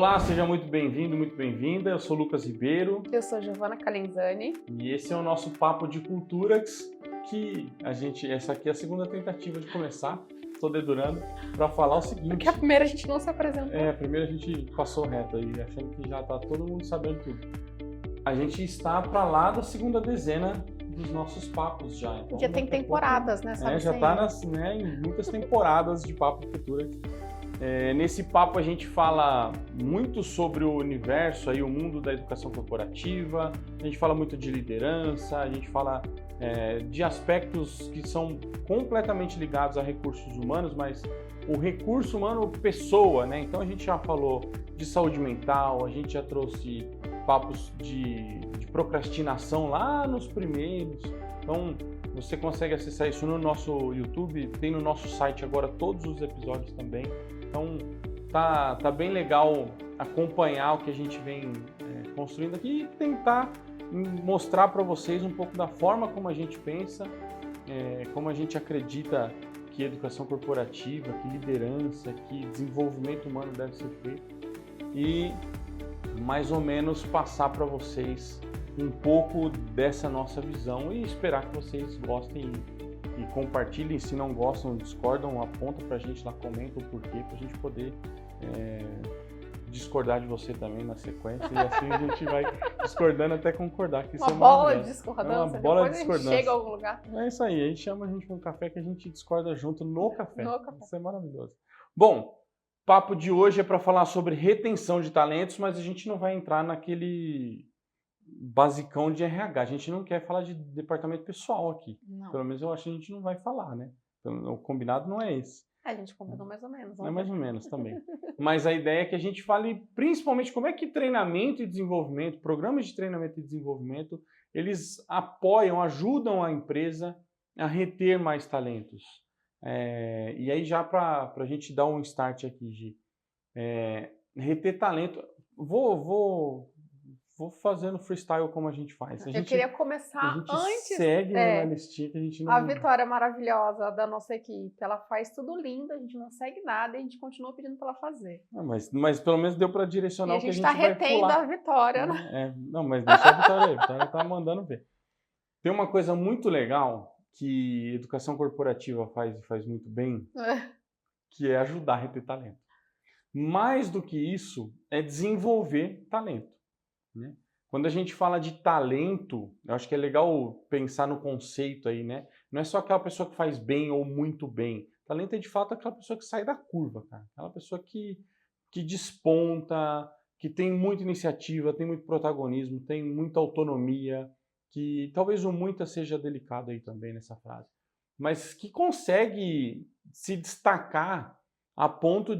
Olá, seja muito bem-vindo, muito bem-vinda. Eu sou Lucas Ribeiro. Eu sou Giovana Calenzani. E esse é o nosso Papo de Culturas, que essa aqui é a segunda tentativa de começar, estou dedurando, para falar o seguinte. Porque a primeira a gente não se apresentou. A primeira a gente passou reto aí, achando que já está todo mundo sabendo tudo. A gente está para lá da segunda dezena dos nossos papos já. Então, já tem temporadas, né? Já está em muitas temporadas de Papo de Cultura. Nesse papo a gente fala muito sobre o universo, aí, o mundo da educação corporativa, a gente fala muito de liderança, a gente fala de aspectos que são completamente ligados a recursos humanos, mas o recurso humano, pessoa, né? Então a gente já falou de saúde mental, a gente já trouxe papos de procrastinação lá nos primeiros. Então você consegue acessar isso no nosso YouTube, tem no nosso site agora todos os episódios também. Então tá bem legal acompanhar o que a gente vem construindo aqui e tentar mostrar para vocês um pouco da forma como a gente pensa, como a gente acredita que educação corporativa, que liderança, que desenvolvimento humano deve ser feito e mais ou menos passar para vocês um pouco dessa nossa visão e esperar que vocês gostem e compartilhem. Se não gostam, discordam, aponta pra gente lá, comenta o porquê, pra gente poder discordar de você também na sequência, e assim a gente vai discordando até concordar. Que uma bola de discordância, uma bola depois de discordância. A gente chega a algum lugar. É isso aí, a gente chama a gente para um café que a gente discorda junto no café. No café. Isso é maravilhoso. Bom, o papo de hoje é para falar sobre retenção de talentos, mas a gente não vai entrar naquele basicão de RH. A gente não quer falar de departamento pessoal aqui. Não. Pelo menos eu acho que a gente não vai falar, né? O combinado não é esse. A gente combinou mais ou menos. É mais ou menos também. Mas a ideia é que a gente fale principalmente como é que treinamento e desenvolvimento, programas de treinamento e desenvolvimento, eles apoiam, ajudam a empresa a reter mais talentos. E aí já para a gente dar um start aqui, Gi, reter talento, vou fazendo freestyle como a gente faz. Eu queria começar antes. Segue na listinha que a gente não... A Vitória maravilhosa da nossa equipe, ela faz tudo lindo, a gente não segue nada e a gente continua pedindo para ela fazer. Mas pelo menos deu para direcionar o que a gente vai pular. A gente está retendo a Vitória, né? Não, mas deixa a Vitória aí. A Vitória tá mandando ver. Tem uma coisa muito legal que educação corporativa faz muito bem, que é ajudar a reter talento. Mais do que isso, é desenvolver talento. Né? Quando a gente fala de talento, eu acho que é legal pensar no conceito aí, né? Não é só aquela pessoa que faz bem ou muito bem. Talento é de fato aquela pessoa que sai da curva, cara. Aquela pessoa que desponta, que tem muita iniciativa, tem muito protagonismo, tem muita autonomia, que talvez o muita seja delicado aí também nessa frase, mas que consegue se destacar a ponto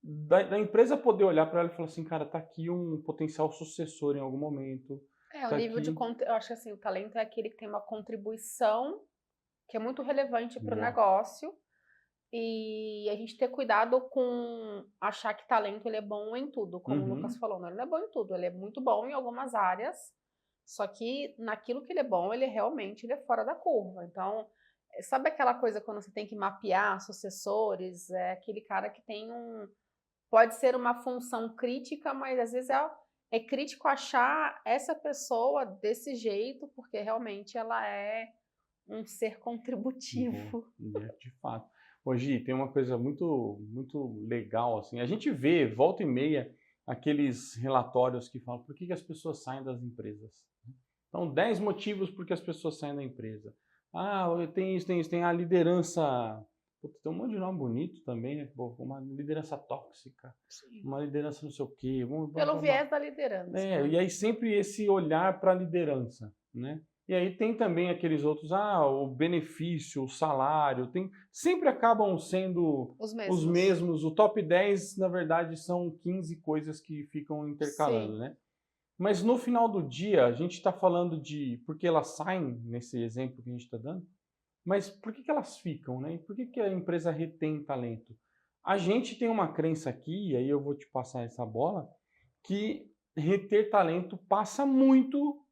da empresa poder olhar para ela e falar assim, cara, tá aqui um potencial sucessor em algum momento. O nível eu acho que assim, o talento é aquele que tem uma contribuição que é muito relevante para o negócio e a gente ter cuidado com achar que talento ele é bom em tudo, como o Lucas falou, não, ele não é bom em tudo, ele é muito bom em algumas áreas, só que naquilo que ele é bom, ele é fora da curva. Então, sabe aquela coisa quando você tem que mapear sucessores, é aquele cara que tem pode ser uma função crítica, mas às vezes é crítico achar essa pessoa desse jeito, porque realmente ela é um ser contributivo. De fato. Hoje tem uma coisa muito, muito legal, assim, a gente vê, volta e meia, aqueles relatórios que falam por que as pessoas saem das empresas. Então, 10 motivos por que as pessoas saem da empresa. Tem isso, tem a liderança... Tem um monte de nome bonito também, né? Uma liderança tóxica, sim, uma liderança não sei o quê. Pelo viés da liderança. E aí sempre esse olhar para a liderança, né? E aí tem também aqueles outros, o benefício, o salário, sempre acabam sendo os mesmos. O top 10, na verdade, são 15 coisas que ficam intercalando, sim, né? Mas no final do dia, a gente está falando de por que elas saem, nesse exemplo que a gente está dando, mas por que elas ficam, né? E por que a empresa retém talento? A gente tem uma crença aqui, e aí eu vou te passar essa bola, que reter talento passa muito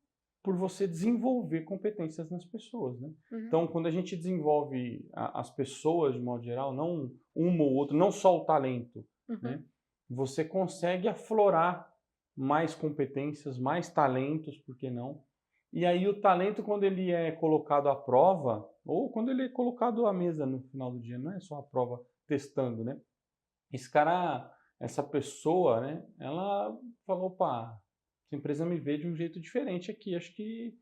por você desenvolver competências nas pessoas, né? Então, quando a gente desenvolve as pessoas de modo geral, não uma ou outra, não só o talento, né? você consegue aflorar mais competências, mais talentos, por que não? E aí o talento, quando ele é colocado à prova, ou quando ele é colocado à mesa no final do dia, não é só a prova testando, né? Esse cara, essa pessoa, né? Ela falou, opa, essa empresa me vê de um jeito diferente aqui, acho que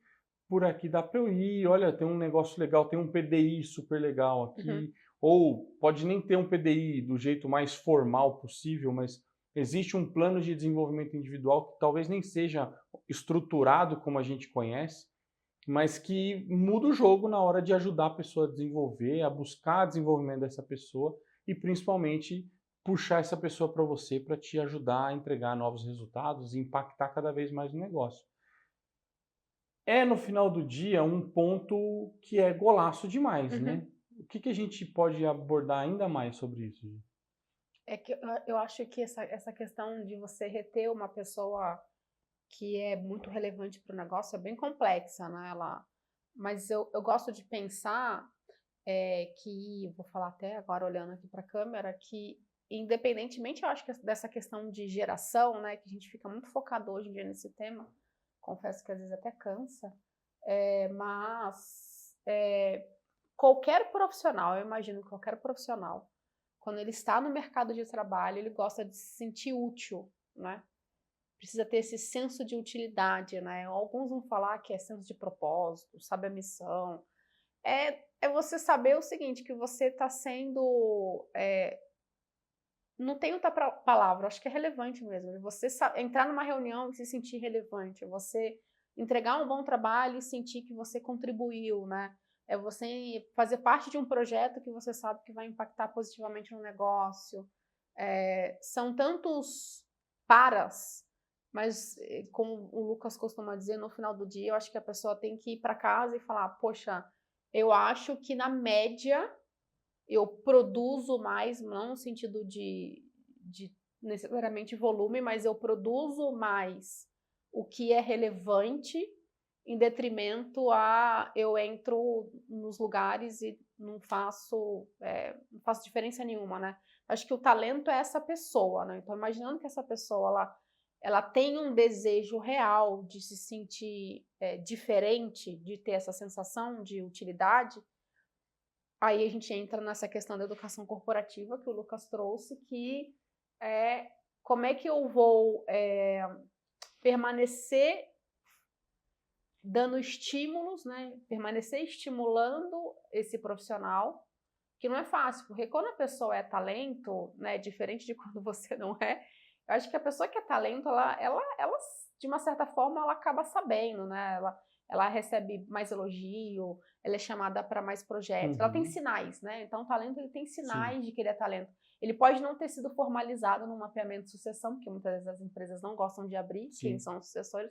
por aqui dá para eu ir, olha, tem um negócio legal, tem um PDI super legal aqui, ou pode nem ter um PDI do jeito mais formal possível, mas existe um plano de desenvolvimento individual que talvez nem seja estruturado como a gente conhece, mas que muda o jogo na hora de ajudar a pessoa a desenvolver, a buscar desenvolvimento dessa pessoa e principalmente puxar essa pessoa para você para te ajudar a entregar novos resultados e impactar cada vez mais o negócio. É, no final do dia, um ponto que é golaço demais, né? O que a gente pode abordar ainda mais sobre isso? É que eu acho que essa questão de você reter uma pessoa que é muito relevante para o negócio é bem complexa, né? Mas eu gosto de pensar que, vou falar até agora olhando aqui para a câmera, que independentemente, eu acho que dessa questão de geração, né? Que a gente fica muito focado hoje em dia nesse tema, confesso que às vezes até cansa, mas qualquer profissional, eu imagino que qualquer profissional, quando ele está no mercado de trabalho, ele gosta de se sentir útil, né? Precisa ter esse senso de utilidade, né? Alguns vão falar que é senso de propósito, sabe a missão. É você saber o seguinte, que você está sendo... não tem outra palavra, acho que é relevante mesmo. Você entrar numa reunião e se sentir relevante, você entregar um bom trabalho e sentir que você contribuiu, né? É você fazer parte de um projeto que você sabe que vai impactar positivamente no negócio. São tantos paras, mas como o Lucas costuma dizer, no final do dia, eu acho que a pessoa tem que ir para casa e falar, poxa, eu acho que na média eu produzo mais, não no sentido de necessariamente volume, mas eu produzo mais o que é relevante em detrimento a eu entro nos lugares e não faço diferença nenhuma, né? Acho que o talento é essa pessoa, né? Então, imaginando que essa pessoa ela tem um desejo real de se sentir diferente, de ter essa sensação de utilidade. Aí a gente entra nessa questão da educação corporativa que o Lucas trouxe, que é como é que eu vou permanecer dando estímulos, né? Permanecer estimulando esse profissional, que não é fácil, porque quando a pessoa é talento, né, diferente de quando você não é, eu acho que a pessoa que é talento, ela de uma certa forma, ela acaba sabendo, né? Ela recebe mais elogio, ela é chamada para mais projetos, ela tem sinais, né? Então, o talento, ele tem sinais de que ele é talento. Ele pode não ter sido formalizado num mapeamento de sucessão, porque muitas vezes as empresas não gostam de abrir quem são os sucessores,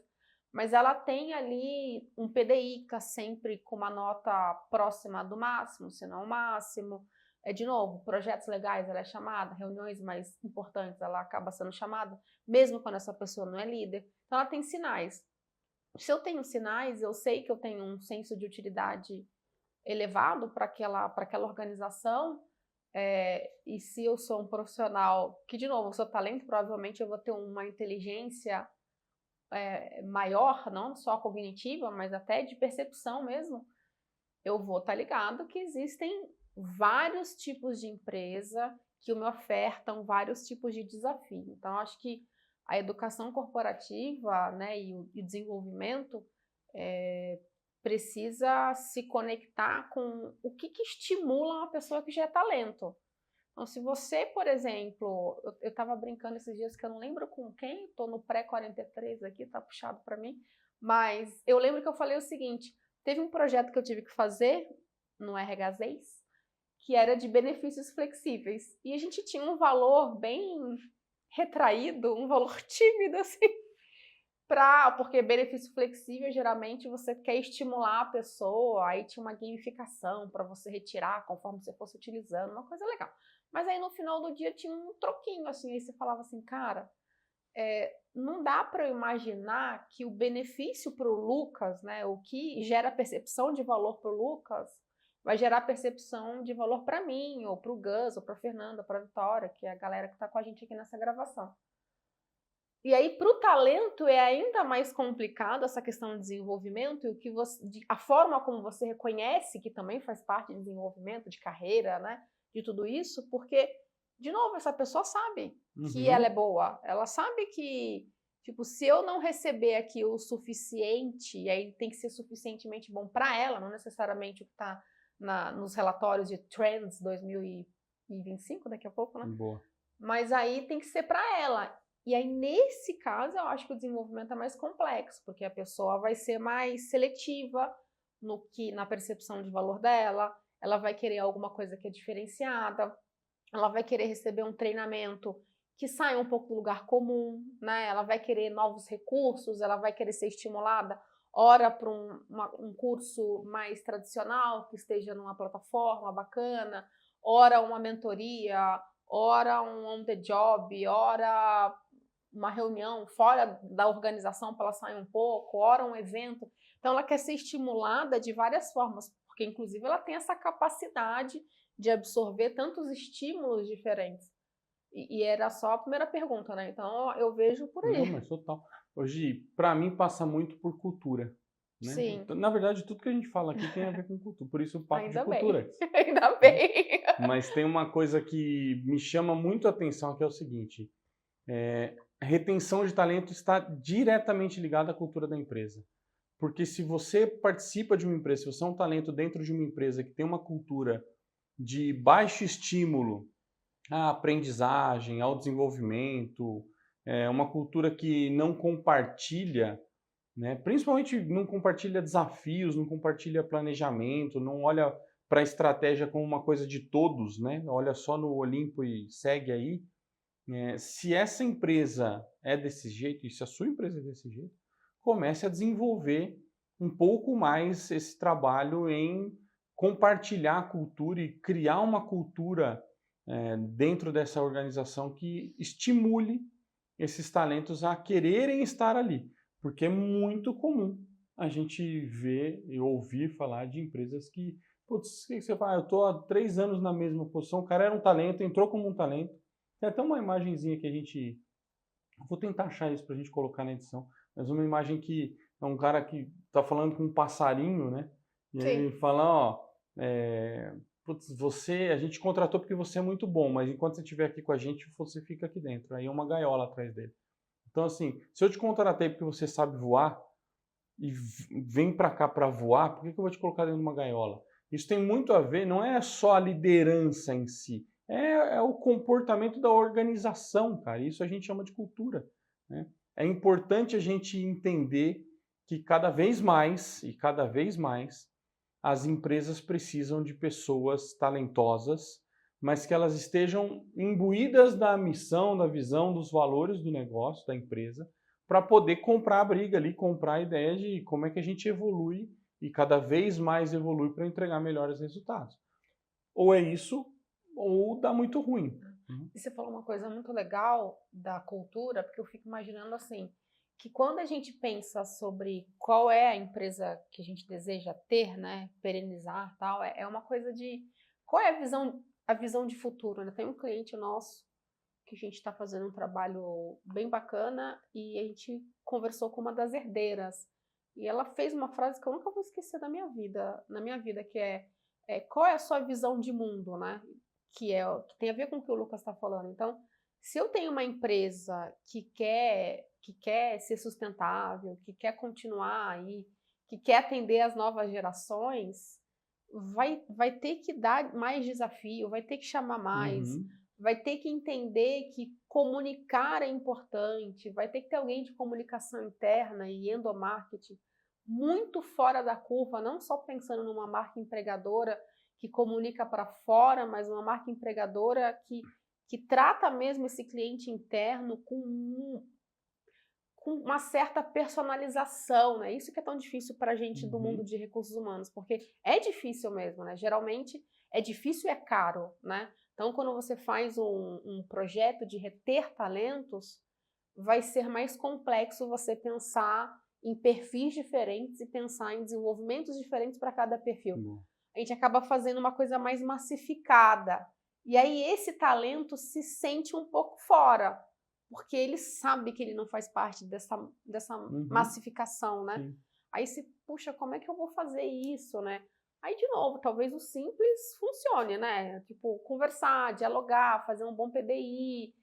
mas ela tem ali um PDI que está sempre com uma nota próxima do máximo, se não o máximo. De novo, projetos legais, ela é chamada, reuniões mais importantes, ela acaba sendo chamada, mesmo quando essa pessoa não é líder. Então, ela tem sinais. Se eu tenho sinais, eu sei que eu tenho um senso de utilidade elevado para aquela organização, e se eu sou um profissional, que de novo, eu sou talento, provavelmente eu vou ter uma inteligência maior, não só cognitiva, mas até de percepção mesmo, eu vou estar ligado que existem vários tipos de empresa que me ofertam vários tipos de desafio. Então, acho que a educação corporativa, né, e o desenvolvimento precisa se conectar com o que estimula uma pessoa que já é talento. Então, se você, por exemplo, eu estava brincando esses dias que eu não lembro com quem, estou no pré-43 aqui, tá puxado para mim, mas eu lembro que eu falei o seguinte, teve um projeto que eu tive que fazer no RH6, que era de benefícios flexíveis, e a gente tinha um valor bem retraído, um valor tímido, assim, porque benefício flexível, geralmente você quer estimular a pessoa, aí tinha uma gamificação para você retirar conforme você fosse utilizando, uma coisa legal. Mas aí no final do dia tinha um troquinho, assim, aí você falava assim, cara, não dá para eu imaginar que o benefício para o Lucas, né, o que gera percepção de valor para o Lucas, vai gerar percepção de valor para mim, ou para o Gus, ou para a Fernanda, para a Vitória, que é a galera que está com a gente aqui nessa gravação. E aí, para o talento, é ainda mais complicado essa questão de desenvolvimento e a forma como você reconhece que também faz parte de desenvolvimento, de carreira, né? De tudo isso, porque, de novo, essa pessoa sabe que ela é boa. Ela sabe que, tipo, se eu não receber aqui o suficiente, e aí tem que ser suficientemente bom para ela, não necessariamente o que está nos relatórios de Trends 2025, daqui a pouco, né? Boa. Mas aí tem que ser para ela. E aí, nesse caso, eu acho que o desenvolvimento é mais complexo, porque a pessoa vai ser mais seletiva na percepção de valor dela, ela vai querer alguma coisa que é diferenciada, ela vai querer receber um treinamento que saia um pouco do lugar comum, né? Ela vai querer novos recursos, ela vai querer ser estimulada, ora para um curso mais tradicional, que esteja numa plataforma bacana, ora uma mentoria, ora um on the job, ora uma reunião fora da organização para ela sair um pouco, ora um evento. Então, ela quer ser estimulada de várias formas, porque, inclusive, ela tem essa capacidade de absorver tantos estímulos diferentes. E era só a primeira pergunta, né? Então, eu vejo por aí. Não, mas total. Hoje, para mim, passa muito por cultura. Né? Sim. Então, na verdade, tudo que a gente fala aqui tem a ver com cultura. Por isso, o papo Ainda de cultura. Bem. Ainda bem. Mas tem uma coisa que me chama muito a atenção, que é o seguinte. A retenção de talento está diretamente ligada à cultura da empresa. Porque se você participa de uma empresa, se você é um talento dentro de uma empresa que tem uma cultura de baixo estímulo à aprendizagem, ao desenvolvimento, uma cultura que não compartilha, né, principalmente não compartilha desafios, não compartilha planejamento, não olha para a estratégia como uma coisa de todos, né, olha só no Olimpo e segue aí. Se essa empresa é desse jeito, e se a sua empresa é desse jeito, comece a desenvolver um pouco mais esse trabalho em compartilhar a cultura e criar uma cultura dentro dessa organização que estimule esses talentos a quererem estar ali. Porque é muito comum a gente ver e ouvir falar de empresas que, putz, o que você fala? Eu estou há 3 anos na mesma posição, o cara era um talento, entrou como um talento. Tem até uma imagenzinha que a gente... Vou tentar achar isso para a gente colocar na edição. Mas uma imagem que é um cara que está falando com um passarinho, né? E Sim. ele fala, ó... putz, a gente contratou porque você é muito bom, mas enquanto você estiver aqui com a gente, você fica aqui dentro. Aí é uma gaiola atrás dele. Então, assim, se eu te contratei porque você sabe voar e vem para cá para voar, por que eu vou te colocar dentro de uma gaiola? Isso tem muito a ver, não é só a liderança em si, é o comportamento da organização, cara. Isso a gente chama de cultura, né? É importante a gente entender que cada vez mais as empresas precisam de pessoas talentosas, mas que elas estejam imbuídas da missão, da visão, dos valores do negócio, da empresa, para poder comprar a briga ali, comprar a ideia de como é que a gente evolui e cada vez mais evolui para entregar melhores resultados. Ou é isso, ou dá muito ruim. E você falou uma coisa muito legal da cultura, porque eu fico imaginando assim, que quando a gente pensa sobre qual é a empresa que a gente deseja ter, né, perenizar, tal, é uma coisa de qual é a visão de futuro, né? Tem um cliente nosso que a gente está fazendo um trabalho bem bacana e a gente conversou com uma das herdeiras e ela fez uma frase que eu nunca vou esquecer na minha vida, que é qual é a sua visão de mundo, né? Que tem a ver com o que o Lucas está falando. Então, se eu tenho uma empresa que quer ser sustentável, que quer continuar aí, que quer atender as novas gerações, vai ter que dar mais desafio, vai ter que chamar mais, vai ter que entender que comunicar é importante, vai ter que ter alguém de comunicação interna e endomarketing muito fora da curva, não só pensando numa marca empregadora que comunica para fora, mas uma marca empregadora que trata mesmo esse cliente interno com uma certa personalização, né? Isso que é tão difícil para a gente do mundo de recursos humanos, porque é difícil mesmo, né? Geralmente é difícil e é caro, né? Então, quando você faz um projeto de reter talentos, vai ser mais complexo você pensar em perfis diferentes e pensar em desenvolvimentos diferentes para cada perfil. a gente acaba fazendo uma coisa mais massificada. E aí esse talento se sente um pouco fora, porque ele sabe que ele não faz parte dessa massificação, né? Sim. Aí se, puxa, como é que eu vou fazer isso, né? Aí, de novo, talvez o simples funcione, né? Tipo, conversar, dialogar, fazer um bom PDI,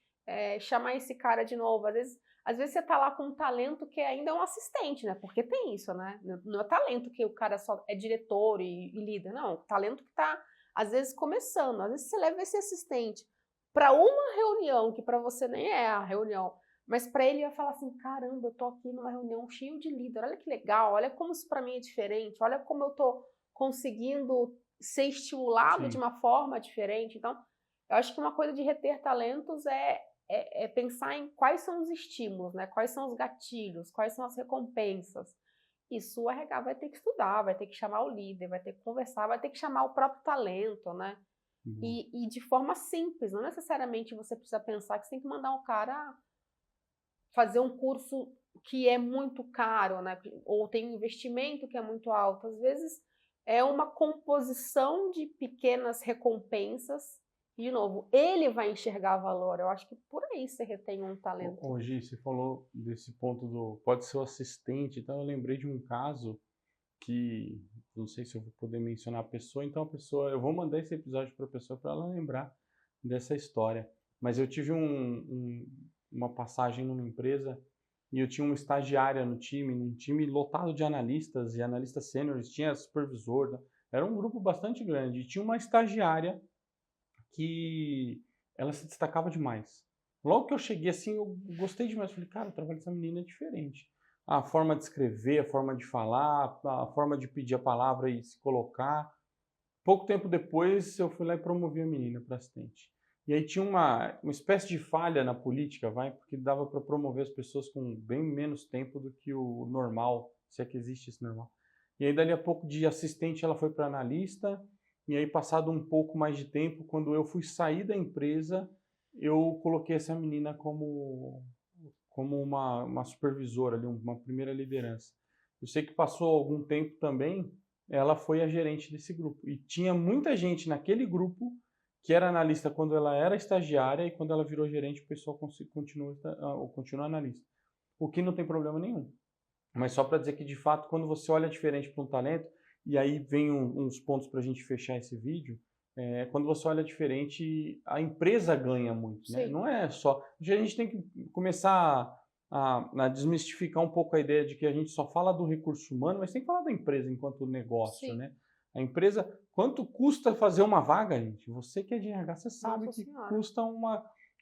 chamar esse cara de novo. Às vezes você tá lá com um talento que ainda é um assistente, né? Porque tem isso, né? Não é talento que o cara só é diretor e líder, não. Talento que tá, às vezes, começando. Às vezes você leva esse assistente para uma reunião, que para você nem é a reunião, mas para ele vai falar assim, caramba, eu tô aqui numa reunião cheio de líder, olha que legal, olha como isso para mim é diferente, olha como eu tô conseguindo ser estimulado de uma forma diferente. Então, eu acho que uma coisa de reter talentos é pensar em quais são os estímulos, né? Quais são os gatilhos, quais são as recompensas. Isso o RH vai ter que estudar, vai ter que chamar o líder, vai ter que conversar, vai ter que chamar o próprio talento, né? E de forma simples, não necessariamente você precisa pensar que você tem que mandar um cara fazer um curso que é muito caro, né? Ou tem um investimento que é muito alto. Às vezes é uma composição de pequenas recompensas. De novo, ele vai enxergar valor. Eu acho que por aí você retém um talento. Hoje você falou desse ponto do pode ser o assistente, então eu lembrei de um caso que não sei se eu vou poder mencionar a pessoa, então a pessoa, eu vou mandar esse episódio para a pessoa para ela lembrar dessa história. Mas eu tive uma passagem numa empresa e eu tinha uma estagiária no time, um time lotado de analistas e analistas sêniores, tinha supervisor, né? Era um grupo bastante grande e tinha uma estagiária que ela se destacava demais. Logo que eu cheguei assim, eu gostei demais, falei, cara, o trabalho dessa menina é diferente. A forma de escrever, a forma de falar, a forma de pedir a palavra e se colocar. Pouco tempo depois, eu fui lá e promovi a menina para assistente. E aí tinha uma espécie de falha na política, porque dava para promover as pessoas com bem menos tempo do que o normal, se é que existe esse normal. E aí, dali a pouco, de assistente, ela foi para analista. E aí, passado um pouco mais de tempo, quando eu fui sair da empresa, eu coloquei essa menina como uma supervisora, ali, uma primeira liderança. Eu sei que passou algum tempo também, ela foi a gerente desse grupo. E tinha muita gente naquele grupo que era analista quando ela era estagiária e quando ela virou gerente, o pessoal continua analista. O que não tem problema nenhum. Mas só para dizer que, de fato, quando você olha diferente para um talento, e aí vem uns pontos para a gente fechar esse vídeo, quando você olha diferente, a empresa ganha muito, né? Não é só... A gente tem que começar a desmistificar um pouco a ideia de que a gente só fala do recurso humano, mas tem que falar da empresa enquanto negócio, né? A empresa, quanto custa fazer uma vaga, gente? Você que é de RH, você sabe que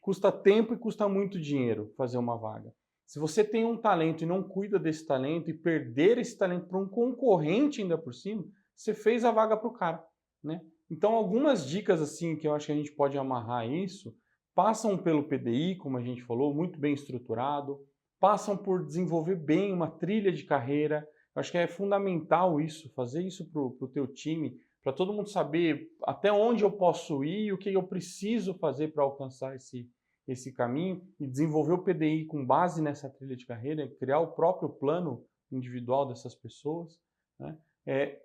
custa tempo e custa muito dinheiro fazer uma vaga. Se você tem um talento e não cuida desse talento e perder esse talento para um concorrente ainda por cima, você fez a vaga para o cara, né? Então, algumas dicas assim que eu acho que a gente pode amarrar isso, passam pelo PDI, como a gente falou, muito bem estruturado, passam por desenvolver bem uma trilha de carreira. Eu acho que é fundamental isso, fazer isso para o teu time, para todo mundo saber até onde eu posso ir e o que eu preciso fazer para alcançar esse caminho e desenvolver o PDI com base nessa trilha de carreira, criar o próprio plano individual dessas pessoas, né?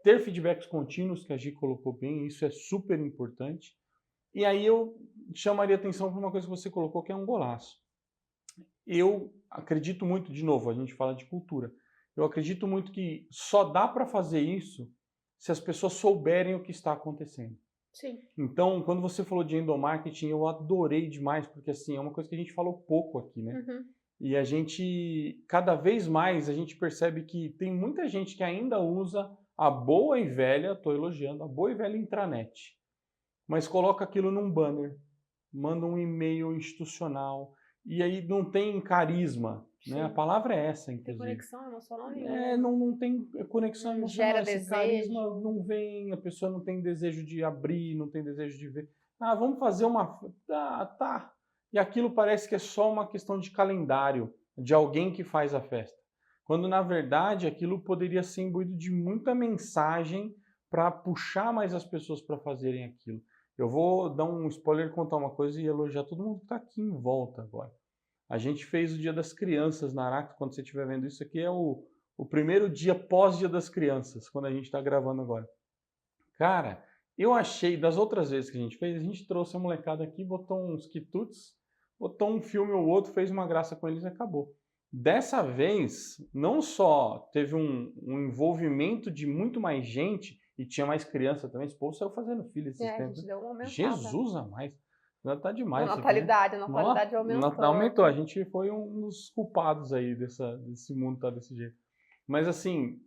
Ter feedbacks contínuos, que a Gi colocou bem, isso é super importante. E aí eu chamaria atenção para uma coisa que você colocou, que é um golaço. Eu acredito muito, de novo, a gente fala de cultura, eu acredito muito que só dá para fazer isso se as pessoas souberem o que está acontecendo. Sim. Então, quando você falou de endomarketing, eu adorei demais, porque assim, é uma coisa que a gente falou pouco aqui, né? E a gente, cada vez mais, a gente percebe que tem muita gente que ainda usa a boa e velha, estou elogiando, a boa e velha intranet, mas coloca aquilo num banner, manda um e-mail institucional, e aí não tem carisma, né? A palavra é essa, inclusive. Tem conexão emocional nenhuma. Não tem conexão emocional. Gera esse desejo. Carisma não vem, a pessoa não tem desejo de abrir, não tem desejo de ver. Vamos fazer uma... tá. E aquilo parece que é só uma questão de calendário, de alguém que faz a festa. Quando, na verdade, aquilo poderia ser imbuído de muita mensagem para puxar mais as pessoas para fazerem aquilo. Eu vou dar um spoiler, contar uma coisa e elogiar todo mundo que está aqui em volta agora. A gente fez o Dia das Crianças na Aracto. Quando você estiver vendo isso aqui, é o primeiro dia pós-Dia das Crianças, quando a gente está gravando agora. Cara, eu achei, das outras vezes que a gente fez, a gente trouxe a molecada aqui, botou uns quitutes, botou um filme ou outro, fez uma graça com eles e acabou. Dessa vez, não só teve um envolvimento de muito mais gente, e tinha mais criança também, esse povo saiu fazendo filho esses tempos. A gente deu uma aumentada. Jesus a mais. Já tá demais. A natalidade aumentou. Aumentou. A gente foi um dos culpados aí desse mundo tá desse jeito. Mas assim,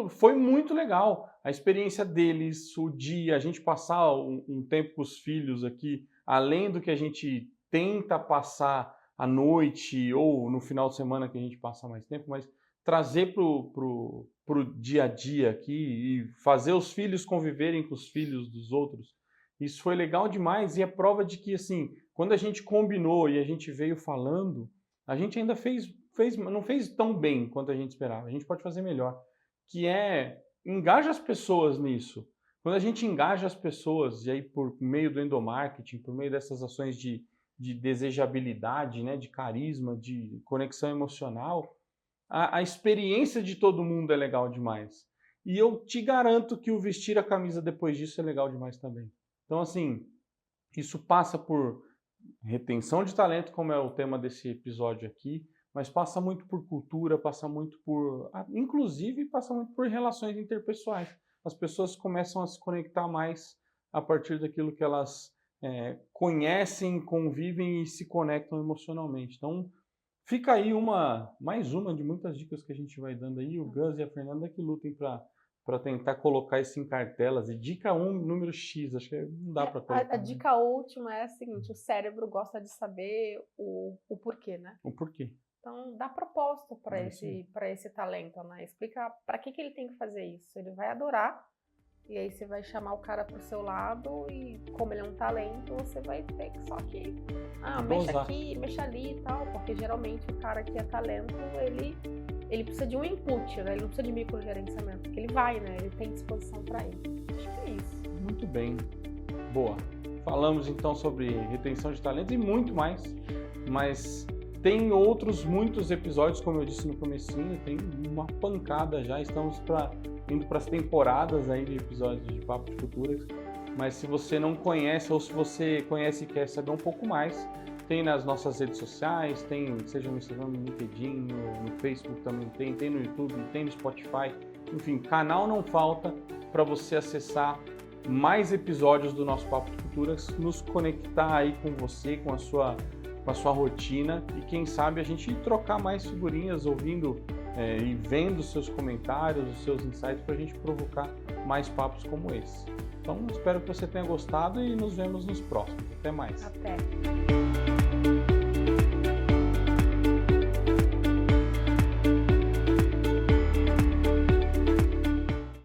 foi muito legal a experiência deles, o dia, a gente passar um tempo com os filhos aqui, além do que a gente tenta passar à noite ou no final de semana que a gente passa mais tempo, mas trazer pro dia a dia aqui e fazer os filhos conviverem com os filhos dos outros. Isso foi legal demais e é prova de que, assim, quando a gente combinou e a gente veio falando, a gente ainda não fez tão bem quanto a gente esperava. A gente pode fazer melhor, que engaja as pessoas nisso. Quando a gente engaja as pessoas, e aí por meio do endomarketing, por meio dessas ações de desejabilidade, né, de carisma, de conexão emocional, a experiência de todo mundo é legal demais. E eu te garanto que o vestir a camisa depois disso é legal demais também. Então, assim, isso passa por retenção de talento, como é o tema desse episódio aqui, mas passa muito por cultura, inclusive passa muito por relações interpessoais. As pessoas começam a se conectar mais a partir daquilo que elas conhecem, convivem e se conectam emocionalmente. Então, fica aí mais uma de muitas dicas que a gente vai dando aí. O Gus e a Fernanda que lutem para tentar colocar isso em cartelas. E dica 1, número X, acho que não dá para colocar. A dica última é a seguinte, o cérebro gosta de saber o porquê, né? O porquê. Então, dá propósito para esse talento, né? Explica para que ele tem que fazer isso. Ele vai adorar, e aí você vai chamar o cara pro seu lado, e como ele é um talento, você vai ter que só que mexa aqui, mexa ali e tal, porque geralmente o cara que é talento, ele precisa de um input, né? Ele não precisa de microgerenciamento, porque ele vai, né? Ele tem disposição para isso. Acho que é isso. Muito bem. Boa. Falamos então sobre retenção de talentos e muito mais, mas tem muitos episódios, como eu disse no comecinho, tem uma pancada já, estamos indo para as temporadas aí de episódios de Papo de Futuras, mas se você não conhece ou se você conhece e quer saber um pouco mais, tem nas nossas redes sociais, seja no Instagram, no LinkedIn, no Facebook também tem no YouTube, tem no Spotify, enfim, canal não falta para você acessar mais episódios do nosso Papo de Futuras, nos conectar aí com você, com a sua rotina e quem sabe a gente trocar mais figurinhas, ouvindo e vendo seus comentários, os seus insights para a gente provocar mais papos como esse. Então, espero que você tenha gostado e nos vemos nos próximos. Até mais. Até.